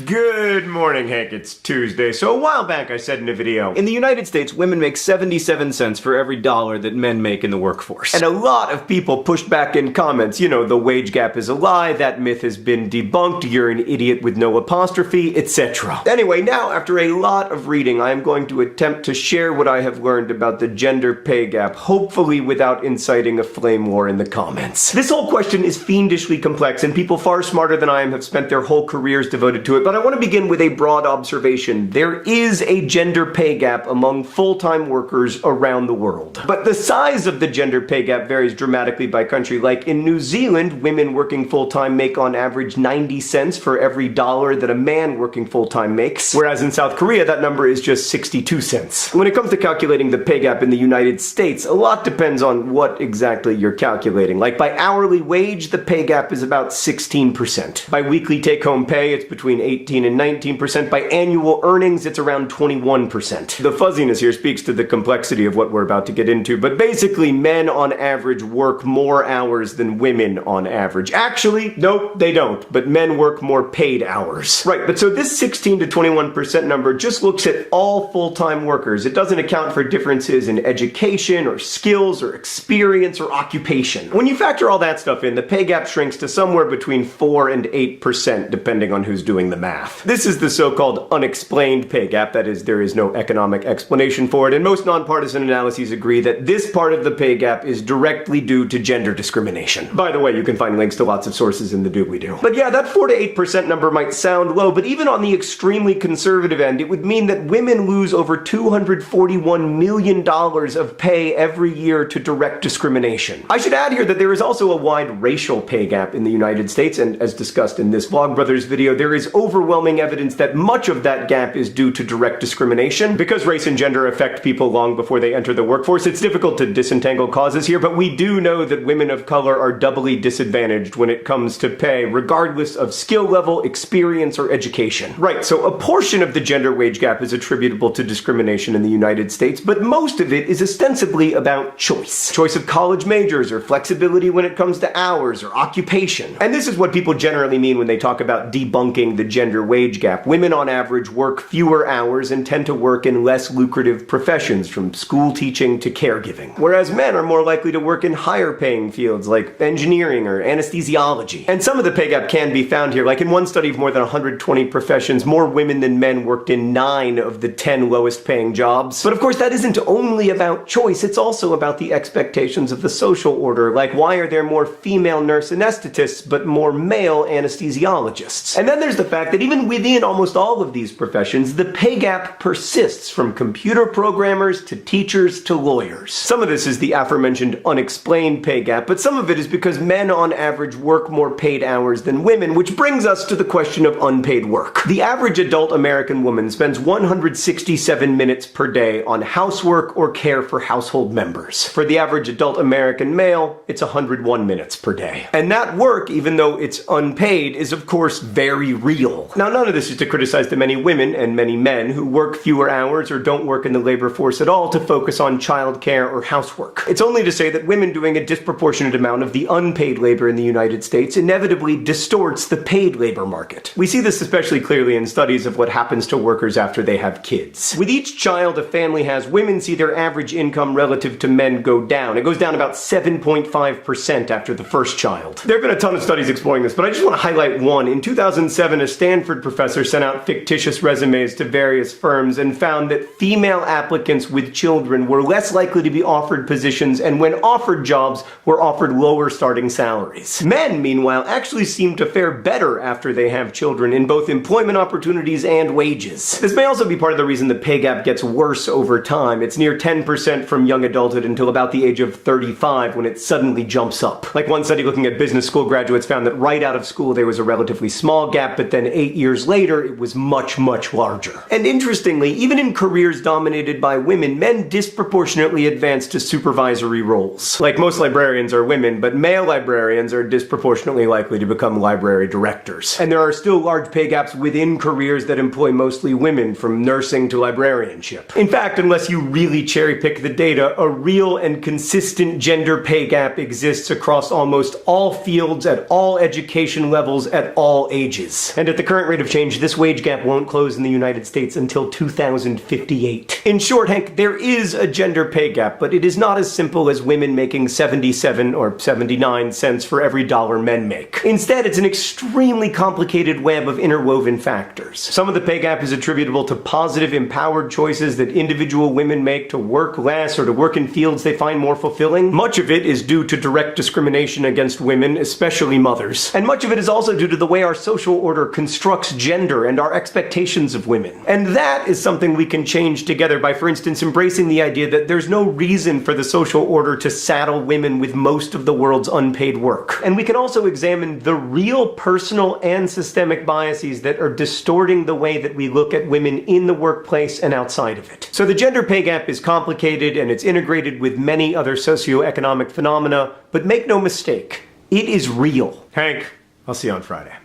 Good morning, Hank. It's Tuesday. So a while back I said in a video, in the United States, women make 77 cents for every dollar that men make in the workforce. And a lot of people pushed back in comments, you know, the wage gap is a lie, that myth has been debunked, you're an idiot with no apostrophe, etc. Anyway, now after a lot of reading, I am going to attempt to share what I have learned about the gender pay gap, hopefully without inciting a flame war in the comments. This whole question is fiendishly complex, and people far smarter than I am have spent their whole careers devoted to it, but I want to begin with a broad observation. There is a gender pay gap among full-time workers around the world. But the size of the gender pay gap varies dramatically by country. Like in New Zealand, women working full-time make on average 90 cents for every dollar that a man working full-time makes, whereas in South Korea that number is just 62 cents. When it comes to calculating the pay gap in the United States, a lot depends on what exactly you're calculating. Like by hourly wage, the pay gap is about 16%. By weekly take-home pay, it's between 18 and 19%. By annual earnings, it's around 21%. The fuzziness here speaks to the complexity of what we're about to get into, but basically men on average work more hours than women on average. Actually, nope, they don't, but men work more paid hours. Right, but so this 16 to 21% number just looks at all full-time workers. It doesn't account for differences in education or skills or experience or occupation. When you factor all that stuff in, the pay gap shrinks to somewhere between 4 and 8% depending on who's doing the math. This is the so-called unexplained pay gap, that is, there is no economic explanation for it, and most nonpartisan analyses agree that this part of the pay gap is directly due to gender discrimination. By the way, you can find links to lots of sources in the doobly-doo. But yeah, that 4 to 8% number might sound low, but even on the extremely conservative end, it would mean that women lose over $241 million of pay every year to direct discrimination. I should add here that there is also a wide racial pay gap in the United States, and as discussed in this Vlogbrothers video, there is overwhelming evidence that much of that gap is due to direct discrimination. Because race and gender affect people long before they enter the workforce, it's difficult to disentangle causes here, but we do know that women of color are doubly disadvantaged when it comes to pay, regardless of skill level, experience, or education. Right, so a portion of the gender wage gap is attributable to discrimination in the United States, but most of it is ostensibly about choice. Choice of college majors, or flexibility when it comes to hours, or occupation. And this is what people generally mean when they talk about debunking the gender wage gap. Women on average work fewer hours and tend to work in less lucrative professions, from school teaching to caregiving. Whereas men are more likely to work in higher paying fields like engineering or anesthesiology. And some of the pay gap can be found here. Like in one study of more than 120 professions, more women than men worked in 9 of the 10 lowest paying jobs. But of course that isn't only about choice, it's also about the expectations of the social order. Like, why are there more female nurse anesthetists but more male anesthesiologists? And then there's the fact that even within almost all of these professions, the pay gap persists, from computer programmers to teachers to lawyers. Some of this is the aforementioned unexplained pay gap, but some of it is because men on average work more paid hours than women, which brings us to the question of unpaid work. The average adult American woman spends 167 minutes per day on housework or care for household members. For the average adult American male, it's 101 minutes per day. And that work, even though it's unpaid, is of course very real. Now, none of this is to criticize the many women and many men who work fewer hours or don't work in the labor force at all to focus on childcare or housework. It's only to say that women doing a disproportionate amount of the unpaid labor in the United States inevitably distorts the paid labor market. We see this especially clearly in studies of what happens to workers after they have kids. With each child a family has, women see their average income relative to men go down. It goes down about 7.5% after the first child. There have been a ton of studies exploring this, but I just want to highlight one. In 2007, a Stanford professor sent out fictitious resumes to various firms and found that female applicants with children were less likely to be offered positions, and when offered jobs, were offered lower starting salaries. Men, meanwhile, actually seem to fare better after they have children in both employment opportunities and wages. This may also be part of the reason the pay gap gets worse over time. It's near 10% from young adulthood until about the age of 35, when it suddenly jumps up. Like one study looking at business school graduates found that right out of school there was a relatively small gap, but then 8 years later it was much, much larger. And interestingly, even in careers dominated by women, men disproportionately advance to supervisory roles. Like, most librarians are women, but male librarians are disproportionately likely to become library directors. And there are still large pay gaps within careers that employ mostly women, from nursing to librarianship. In fact, unless you really cherry-pick the data, a real and consistent gender pay gap exists across almost all fields, at all education levels, at all ages. And at the current current rate of change, this wage gap won't close in the United States until 2058. In short, Hank, there is a gender pay gap, but it is not as simple as women making 77 or 79 cents for every dollar men make. Instead, it's an extremely complicated web of interwoven factors. Some of the pay gap is attributable to positive, empowered choices that individual women make to work less or to work in fields they find more fulfilling. Much of it is due to direct discrimination against women, especially mothers. And much of it is also due to the way our social order constructs gender and our expectations of women. And that is something we can change together by, for instance, embracing the idea that there's no reason for the social order to saddle women with most of the world's unpaid work. And we can also examine the real personal and systemic biases that are distorting the way that we look at women in the workplace and outside of it. So the gender pay gap is complicated and it's integrated with many other socioeconomic phenomena, but make no mistake, it is real. Hank, I'll see you on Friday.